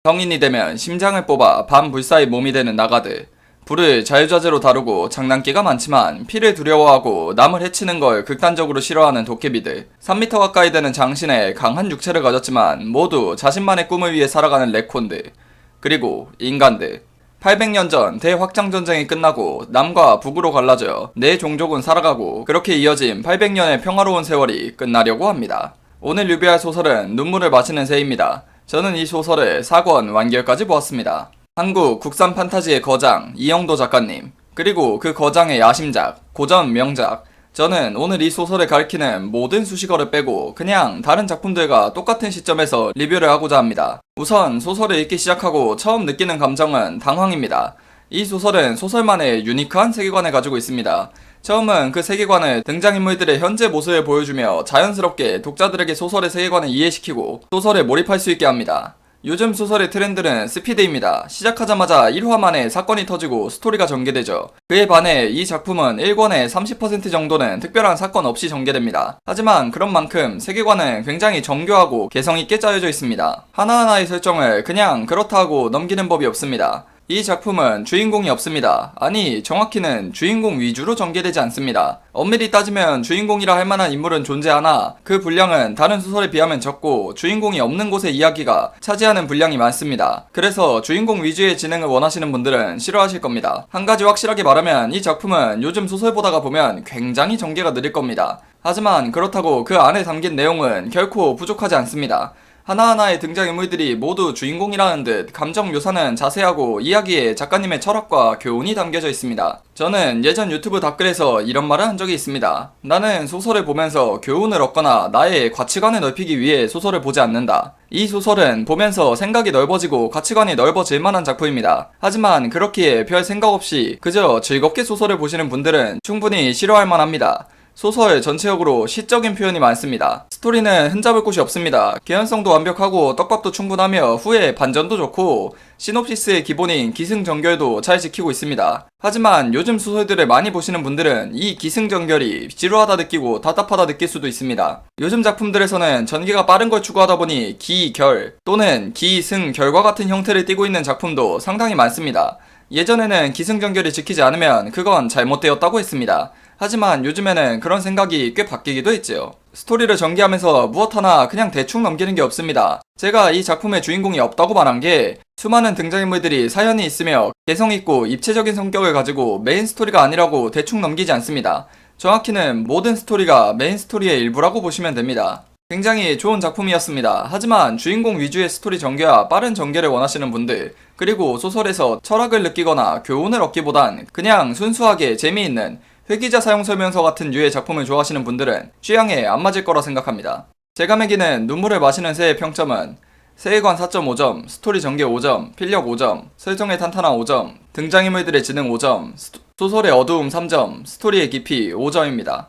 성인이 되면 심장을 뽑아 반불사의 몸이 되는 나가드. 불을 자유자재로 다루고 장난기가 많지만 피를 두려워하고 남을 해치는 걸 극단적으로 싫어하는 도깨비들. 3m 가까이 되는 장신에 강한 육체를 가졌지만 모두 자신만의 꿈을 위해 살아가는 레콘들. 그리고 인간들. 800년 전 대확장전쟁이 끝나고 남과 북으로 갈라져 네 종족은 살아가고 그렇게 이어진 800년의 평화로운 세월이 끝나려고 합니다. 오늘 리뷰할 소설은 눈물을 마시는 새입니다. 저는 이 소설을 4권 완결까지 보았습니다. 한국 국산 판타지의 거장 이영도 작가님, 그리고 그 거장의 야심작, 고전 명작. 저는 오늘 이 소설을 가리키는 모든 수식어를 빼고 그냥 다른 작품들과 똑같은 시점에서 리뷰를 하고자 합니다. 우선 소설을 읽기 시작하고 처음 느끼는 감정은 당황입니다. 이 소설은 소설만의 유니크한 세계관을 가지고 있습니다. 처음은 그 세계관을 등장인물들의 현재 모습을 보여주며 자연스럽게 독자들에게 소설의 세계관을 이해시키고 소설에 몰입할 수 있게 합니다. 요즘 소설의 트렌드는 스피드입니다. 시작하자마자 1화 만에 사건이 터지고 스토리가 전개되죠. 그에 반해 이 작품은 1권의 30% 정도는 특별한 사건 없이 전개됩니다. 하지만 그런 만큼 세계관은 굉장히 정교하고 개성있게 짜여져 있습니다. 하나하나의 설정을 그냥 그렇다 하고 넘기는 법이 없습니다. 이 작품은 주인공이 없습니다. 아니, 정확히는 주인공 위주로 전개되지 않습니다. 엄밀히 따지면 주인공이라 할 만한 인물은 존재하나 그 분량은 다른 소설에 비하면 적고 주인공이 없는 곳의 이야기가 차지하는 분량이 많습니다. 그래서 주인공 위주의 진행을 원하시는 분들은 싫어하실 겁니다. 한 가지 확실하게 말하면 이 작품은 요즘 소설 보다가 보면 굉장히 전개가 느릴 겁니다. 하지만 그렇다고 그 안에 담긴 내용은 결코 부족하지 않습니다. 하나하나의 등장인물들이 모두 주인공이라는 듯 감정 묘사는 자세하고 이야기에 작가님의 철학과 교훈이 담겨져 있습니다. 저는 예전 유튜브 댓글에서 이런 말을 한 적이 있습니다. 나는 소설을 보면서 교훈을 얻거나 나의 가치관을 넓히기 위해 소설을 보지 않는다. 이 소설은 보면서 생각이 넓어지고 가치관이 넓어질 만한 작품입니다. 하지만 그렇기에 별 생각 없이 그저 즐겁게 소설을 보시는 분들은 충분히 싫어할 만합니다. 소설 전체적으로 시적인 표현이 많습니다. 스토리는 흠잡을 곳이 없습니다. 개연성도 완벽하고 떡밥도 충분하며 후에 반전도 좋고 시놉시스의 기본인 기승전결도 잘 지키고 있습니다. 하지만 요즘 소설들을 많이 보시는 분들은 이 기승전결이 지루하다 느끼고 답답하다 느낄 수도 있습니다. 요즘 작품들에서는 전개가 빠른 걸 추구하다 보니 기결 또는 기승결과 같은 형태를 띠고 있는 작품도 상당히 많습니다. 예전에는 기승전결이 지키지 않으면 그건 잘못되었다고 했습니다. 하지만 요즘에는 그런 생각이 꽤 바뀌기도 했지요. 스토리를 전개하면서 무엇 하나 그냥 대충 넘기는 게 없습니다. 제가 이 작품의 주인공이 없다고 말한 게 수많은 등장인물들이 사연이 있으며 개성있고 입체적인 성격을 가지고 메인 스토리가 아니라고 대충 넘기지 않습니다. 정확히는 모든 스토리가 메인 스토리의 일부라고 보시면 됩니다. 굉장히 좋은 작품이었습니다. 하지만 주인공 위주의 스토리 전개와 빠른 전개를 원하시는 분들, 그리고 소설에서 철학을 느끼거나 교훈을 얻기보단 그냥 순수하게 재미있는 회기자 사용 설명서 같은 류의 작품을 좋아하시는 분들은 취향에 안 맞을 거라 생각합니다. 제가 매기는 눈물을 마시는 새의 평점은 세계관 4.5점, 스토리 전개 5점, 필력 5점, 설정의 탄탄한 5점, 등장인물들의 지능 5점, 소설의 어두움 3점, 스토리의 깊이 5점입니다.